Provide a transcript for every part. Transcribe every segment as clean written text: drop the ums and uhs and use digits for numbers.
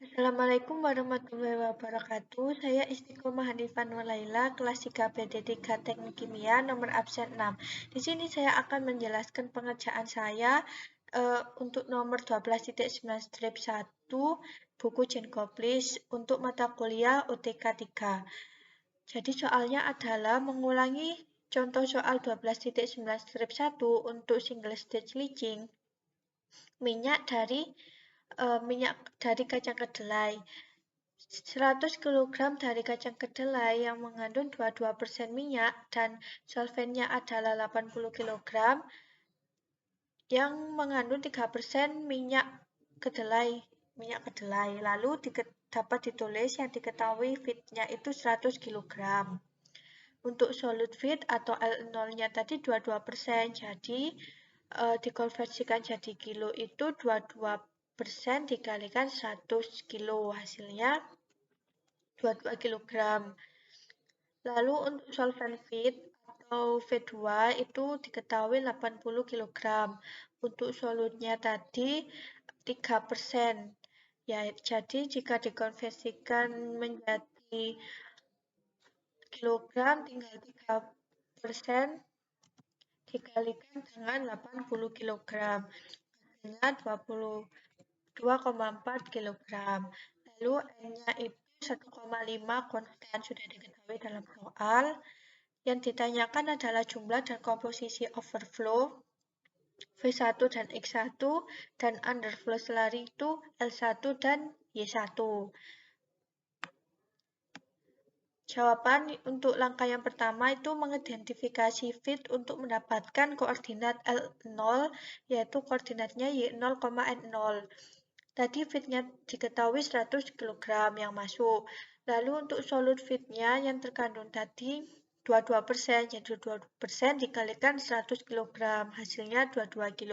Assalamualaikum warahmatullahi wabarakatuh. Saya Istiqomah Hanifah Nurlaila, kelas 3 PD3 Teknik Kimia, nomor absen 6. Di sini saya akan menjelaskan pengerjaan saya untuk nomor 12.9-1 buku Jenkoplis untuk mata kuliah UTK 3. Jadi soalnya adalah mengulangi contoh soal 12.9-1 untuk single stage leaching minyak dari kacang kedelai. 100 kg dari kacang kedelai yang mengandung 22% minyak dan solvennya adalah 80 kg yang mengandung 3% minyak kedelai. Lalu dapat ditulis yang diketahui fitnya itu 100 kg. Untuk solid fit atau L0-nya tadi 22%. Jadi dikonversikan jadi kilo itu 22% dikalikan 100 kilo, hasilnya 22 kg. Lalu untuk solvent fit atau V2 itu diketahui 80 kg. Untuk solutnya tadi 3%. Ya, jadi jika dikonversikan menjadi kilogram tinggal 3% dikalikan dengan 80 kg. Hasilnya 22,4 kg. Lalu N-nya itu 1,5 konstan sudah diketahui dalam soal. Yang ditanyakan adalah jumlah dan komposisi overflow V1 dan X1 dan underflow selari itu L1 dan Y1. Jawaban untuk langkah yang pertama itu mengidentifikasi fit untuk mendapatkan koordinat L0, yaitu koordinatnya Y0, N0. Tadi fitnya diketahui 100 kg yang masuk. Lalu untuk solid fitnya yang terkandung tadi 22%, jadi 22% dikalikan 100 kg, hasilnya 22 kg.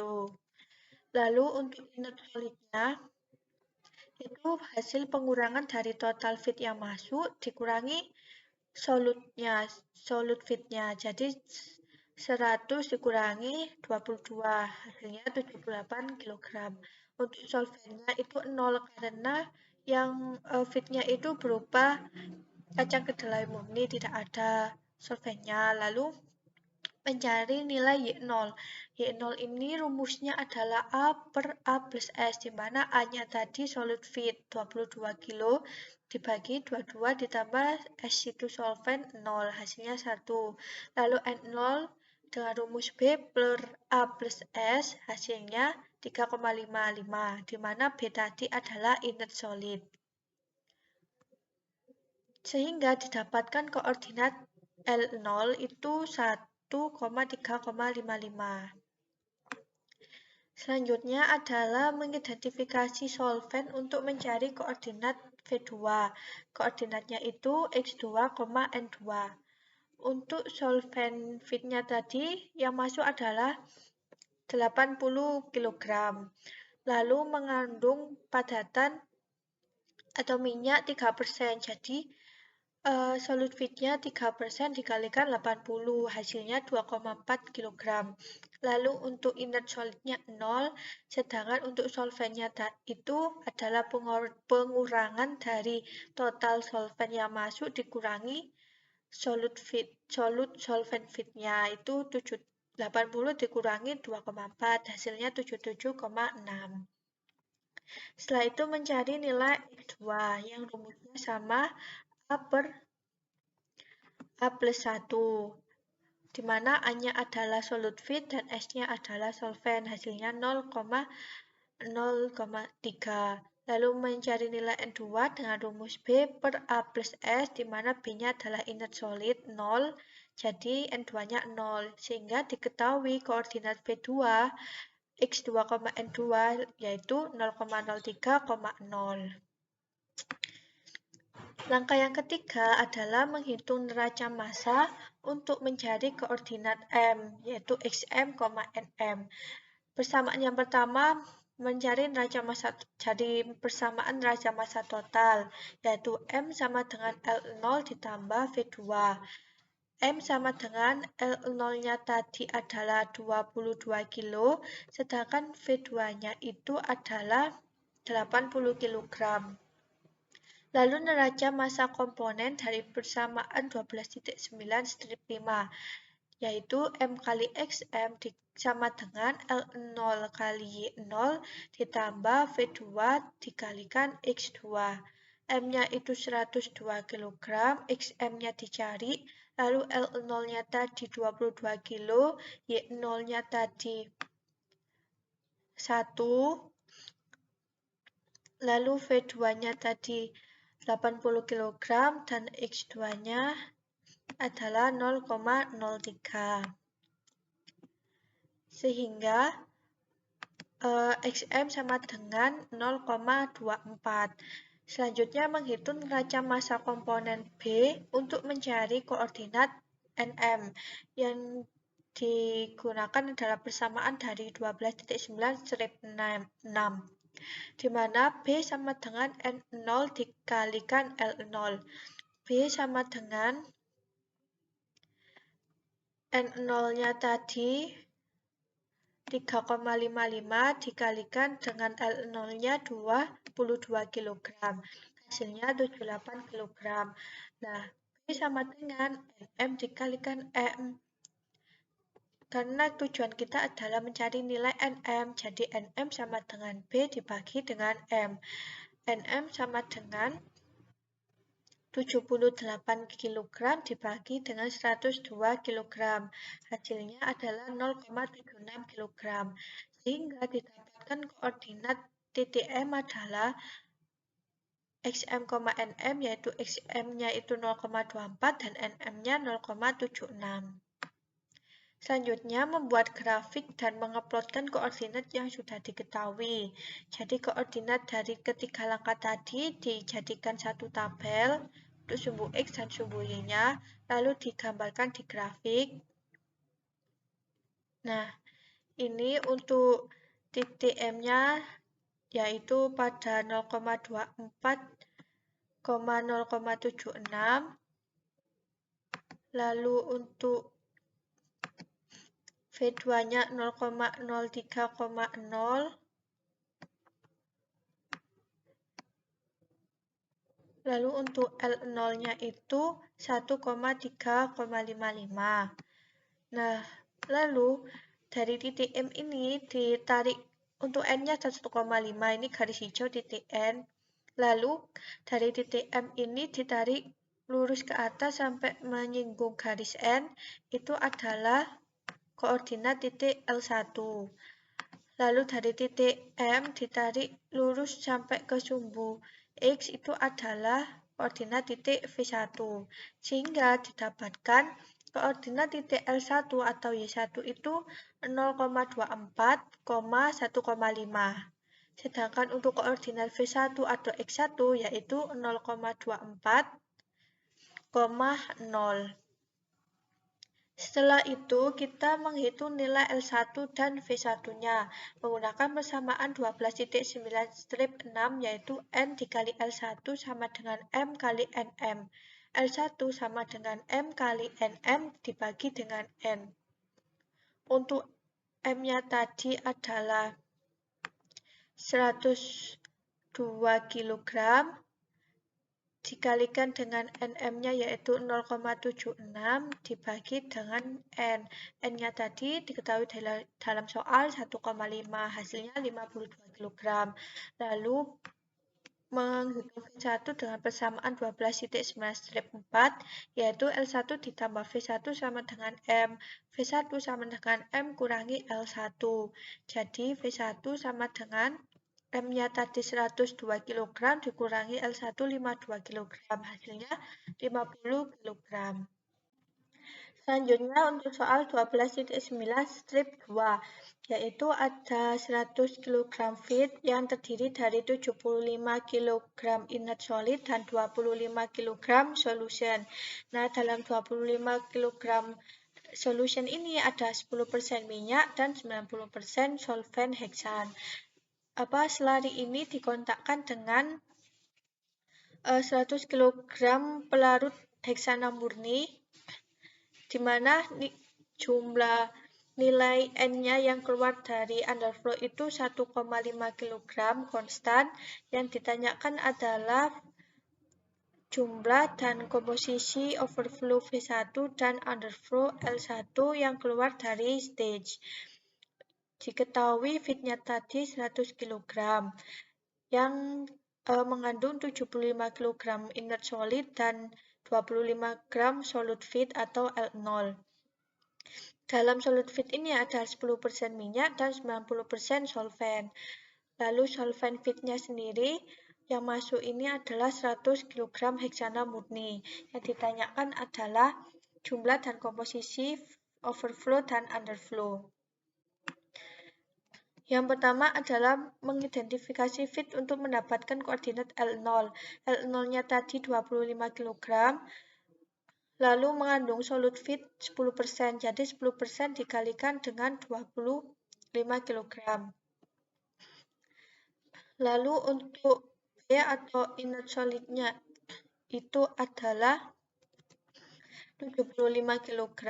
Lalu untuk inert solidnya, itu hasil pengurangan dari total fit yang masuk dikurangi solid fitnya. Jadi 100 dikurangi 22, hasilnya 78 kg. Untuk solvennya itu 0 karena yang fitnya itu berupa kacang kedelai murni, tidak ada solvennya. Lalu mencari nilai Y0. Y0 ini rumusnya adalah A per A plus S, di mana A-nya tadi solid fit 22 kg dibagi 22 ditambah S itu solvent 0, hasilnya 1. Lalu N0 dengan rumus B per A plus S, hasilnya 3,55, di mana B tadi adalah inert solid. Sehingga didapatkan koordinat L0 itu 1,3,55. Selanjutnya adalah mengidentifikasi solvent untuk mencari koordinat V2. Koordinatnya itu X2, N2. Untuk solvent fitnya tadi yang masuk adalah 80 kg. Lalu mengandung padatan atau minyak 3%. Jadi solid fitnya 3% dikalikan 80, hasilnya 2,4 kg. Lalu untuk inert solidnya 0, sedangkan untuk solventnya itu adalah pengurangan dari total solvent yang masuk dikurangi solvent fitnya itu 80 dikurangi 2,4, hasilnya 77,6. Setelah itu mencari nilai X2 yang rumusnya sama A per A plus 1, di mana A-nya adalah solid fit dan S-nya adalah solvent, hasilnya 0,03. Lalu mencari nilai N2 dengan rumus B per A plus S, di mana B-nya adalah inert solid 0, jadi N2-nya 0, sehingga diketahui koordinat V2 X2, N2 yaitu 0,03,0. Langkah yang ketiga adalah menghitung neraca massa untuk mencari koordinat M, yaitu Xm, Nm. Persamaan yang pertama mencari neraca massa, jadi persamaan neraca massa total, yaitu M sama dengan L0 ditambah V2. M sama dengan L0-nya tadi adalah 22 kg, sedangkan V2-nya itu adalah 80 kg. Lalu neraca massa komponen dari persamaan 12.9 strip 5, yaitu M kali XM sama dengan L0 kali Y0 ditambah V2 dikalikan X2. M-nya itu 102 kg, XM-nya dicari, lalu L0-nya tadi 22 kg, Y0-nya tadi 1, lalu V2-nya tadi 80 kg, dan X2-nya adalah 0,03. Sehingga XM sama dengan 0,24. Selanjutnya menghitung neraca massa komponen B untuk mencari koordinat NM yang digunakan adalah persamaan dari 12.9-6, di mana B sama dengan N0 dikalikan L0. B sama dengan N0-nya tadi 3,55 dikalikan dengan L0-nya 22 kg. Hasilnya 78 kg. Nah, B sama dengan NM dikalikan M. Karena tujuan kita adalah mencari nilai NM, jadi NM sama dengan B dibagi dengan M. NM sama dengan 78 kg dibagi dengan 102 kg. Hasilnya adalah 0,76 kg. Sehingga didapatkan koordinat titik M adalah XM, NM, yaitu XM-nya itu 0,24 dan NM-nya 0,76. Selanjutnya, membuat grafik dan mengeplotkan koordinat yang sudah diketahui. Jadi, koordinat dari ketiga langkah tadi dijadikan satu tabel untuk sumbu X dan sumbu Y-nya, lalu digambarkan di grafik. Nah, ini untuk titik M-nya, yaitu pada 0,24, 0,76. Lalu untuk V2-nya 0,03,0. Lalu untuk L0-nya itu 1,3,55. Nah, lalu dari titik M ini ditarik untuk N-nya 1,5, ini garis hijau titik N. Lalu dari titik M ini ditarik lurus ke atas sampai menyinggung garis N, itu adalah koordinat titik L1. Lalu dari titik M ditarik lurus sampai ke sumbu X, itu adalah koordinat titik V1. Sehingga didapatkan koordinat titik L1 atau Y1 itu 0,24, 1,5. Sedangkan untuk koordinat V1 atau X1 yaitu 0,24, 0. Setelah itu, kita menghitung nilai L1 dan V1-nya menggunakan persamaan 12.9 strip 6, yaitu N dikali L1 sama dengan M kali NM. L1 sama dengan M kali NM dibagi dengan N. Untuk M-nya tadi adalah 102 kg, dikalikan dengan NM-nya yaitu 0,76 dibagi dengan N. N-nya tadi diketahui dalam soal 1,5, hasilnya 52 kg. Lalu menghitung V1 dengan persamaan 12.9 strip 4, yaitu L1 ditambah V1 sama dengan M. V1 sama dengan M kurangi L1. Jadi V1 sama dengan M-nya tadi 102 kg dikurangi L1 52 kg, hasilnya 50 kg. Selanjutnya untuk soal 12.9 strip 2, yaitu ada 100 kg feed yang terdiri dari 75 kg inert solid dan 25 kg solution. Nah, dalam 25 kg solution ini ada 10% minyak dan 90% solvent heksan. Selari ini dikontakkan dengan 100 kg pelarut heksana murni, di mana jumlah nilai N-nya yang keluar dari underflow itu 1,5 kg konstan. Yang ditanyakan adalah jumlah dan komposisi overflow V1 dan underflow L1 yang keluar dari stage. Diketahui fitnya tadi 100 kg yang mengandung 75 kg inert solid dan 25 gram solid feed atau L0. Dalam solid feed ini ada 10% minyak dan 90% solvent. Lalu solvent feednya sendiri yang masuk ini adalah 100 kg heksana murni. Yang ditanyakan adalah jumlah dan komposisi overflow dan underflow. Yang pertama adalah mengidentifikasi feed untuk mendapatkan koordinat L0. L0-nya tadi 25 kg, lalu mengandung solid feed 10%. Jadi 10% dikalikan dengan 25 kg. Lalu untuk B atau inert solidnya itu adalah 75 kg.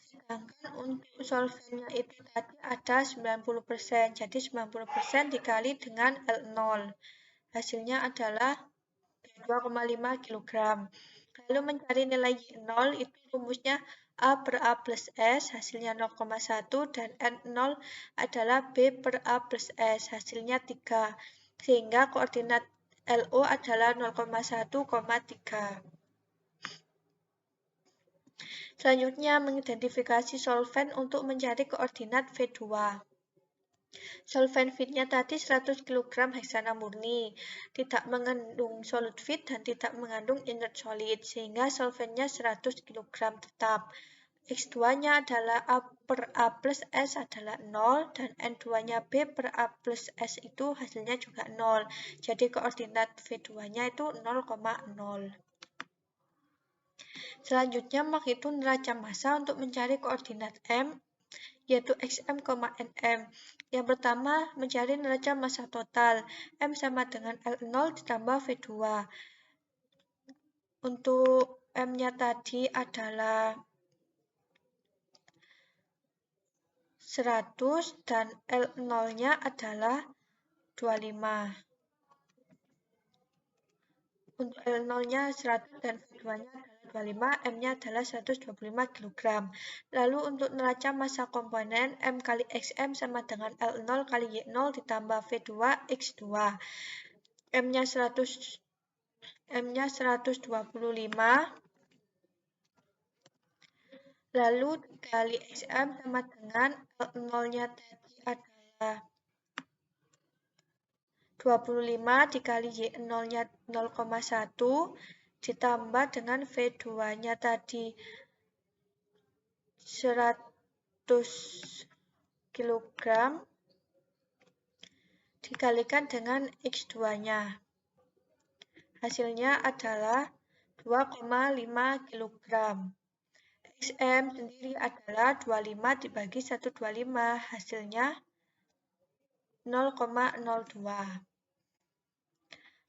Sedangkan untuk solventnya itu tadi ada 90%. Jadi 90% dikali dengan L0. Hasilnya adalah 2,5 kg. Lalu mencari nilai Y0 itu rumusnya A per A plus S, hasilnya 0,1, dan N0 adalah B per A plus S, hasilnya 3. Sehingga koordinat LO adalah 0,1,3. Selanjutnya, mengidentifikasi solvent untuk mencari koordinat V2. Solvent feednya tadi 100 kg heksana murni, tidak mengandung solid feed dan tidak mengandung inert solid, sehingga solventnya 100 kg tetap. X2-nya adalah A per A plus S adalah 0, dan N2-nya B per A plus S itu hasilnya juga 0. Jadi koordinat V2-nya itu 0,0. Selanjutnya, menghitung neraca massa untuk mencari koordinat M, yaitu XM, NM. Yang pertama, mencari neraca massa total. M sama dengan L0 ditambah V2. Untuk M-nya tadi adalah 100 dan L0-nya adalah 25. Untuk L0-nya 100 dan V2-nya adalah 25, M-nya adalah 125 kg. Lalu untuk neraca massa komponen M kali XM sama dengan L0 kali Y0 ditambah V2 X2. M-nya 125, lalu kali XM sama dengan L0-nya tadi adalah 25 dikali Y0-nya 0,1 ditambah dengan V2-nya tadi 100 kg dikalikan dengan X2-nya. Hasilnya adalah 2,5 kg. XM sendiri adalah 25 dibagi 125, hasilnya 0,02.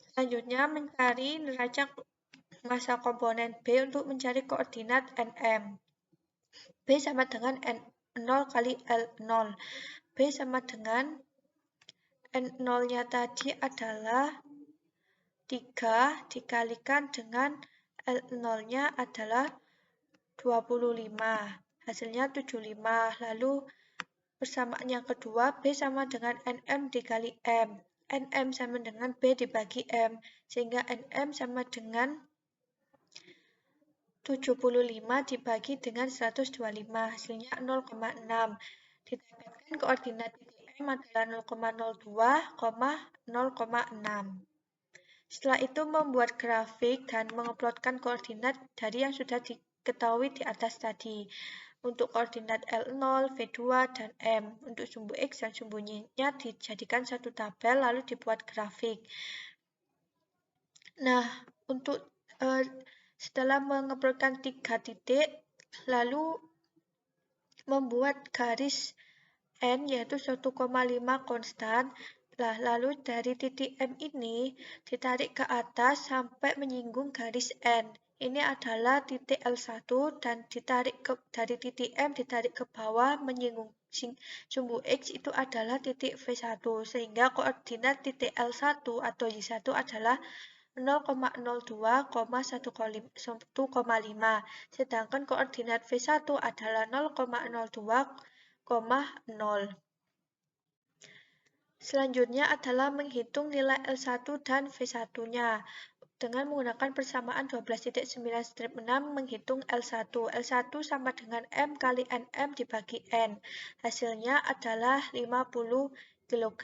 Selanjutnya, mencari neraca massa komponen B untuk mencari koordinat NM. B sama dengan N0 kali L0. B sama dengan N0-nya tadi adalah 3 dikalikan dengan L0-nya adalah 25. Hasilnya 75. Lalu persamaan yang kedua, B sama dengan NM dikali M. NM sama dengan B dibagi M, sehingga NM sama dengan 75 dibagi dengan 125, hasilnya 0,6. Didapatkan koordinat titik M adalah 0,02, 0,6. Setelah itu membuat grafik dan mengeplotkan koordinat dari yang sudah diketahui di atas tadi. Untuk koordinat L0, V2, dan M. Untuk sumbu X dan sumbu Y-nya dijadikan satu tabel lalu dibuat grafik. Nah, untuk setelah mengeplotkan 3 titik, lalu membuat garis N yaitu 1,5 konstan. Lalu dari titik M ini ditarik ke atas sampai menyinggung garis N. Ini adalah titik L1 dan dari titik M ditarik ke bawah menyinggung sumbu X itu adalah titik V1. Sehingga koordinat titik L1 atau Y1 adalah 0,02,1,5, sedangkan koordinat V1 adalah 0,02,0. Selanjutnya adalah menghitung nilai L1 dan V1-nya. Dengan menggunakan persamaan 12.9-6 menghitung L1. L1 sama dengan M kali NM dibagi N. Hasilnya adalah 50 kg.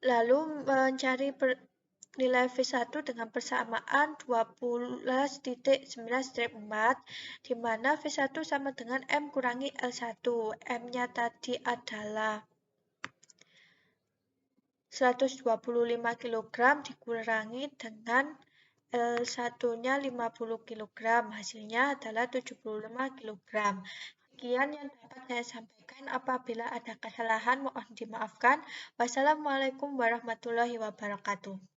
Lalu mencari nilai V1 dengan persamaan 12.9-4, di mana V1 sama dengan M kurangi L1. M-nya tadi adalah 125 kg dikurangi dengan L1-nya 50 kg, hasilnya adalah 75 kg. Sekian yang dapat saya sampaikan. Apabila ada kesalahan mohon dimaafkan. Wassalamualaikum warahmatullahi wabarakatuh.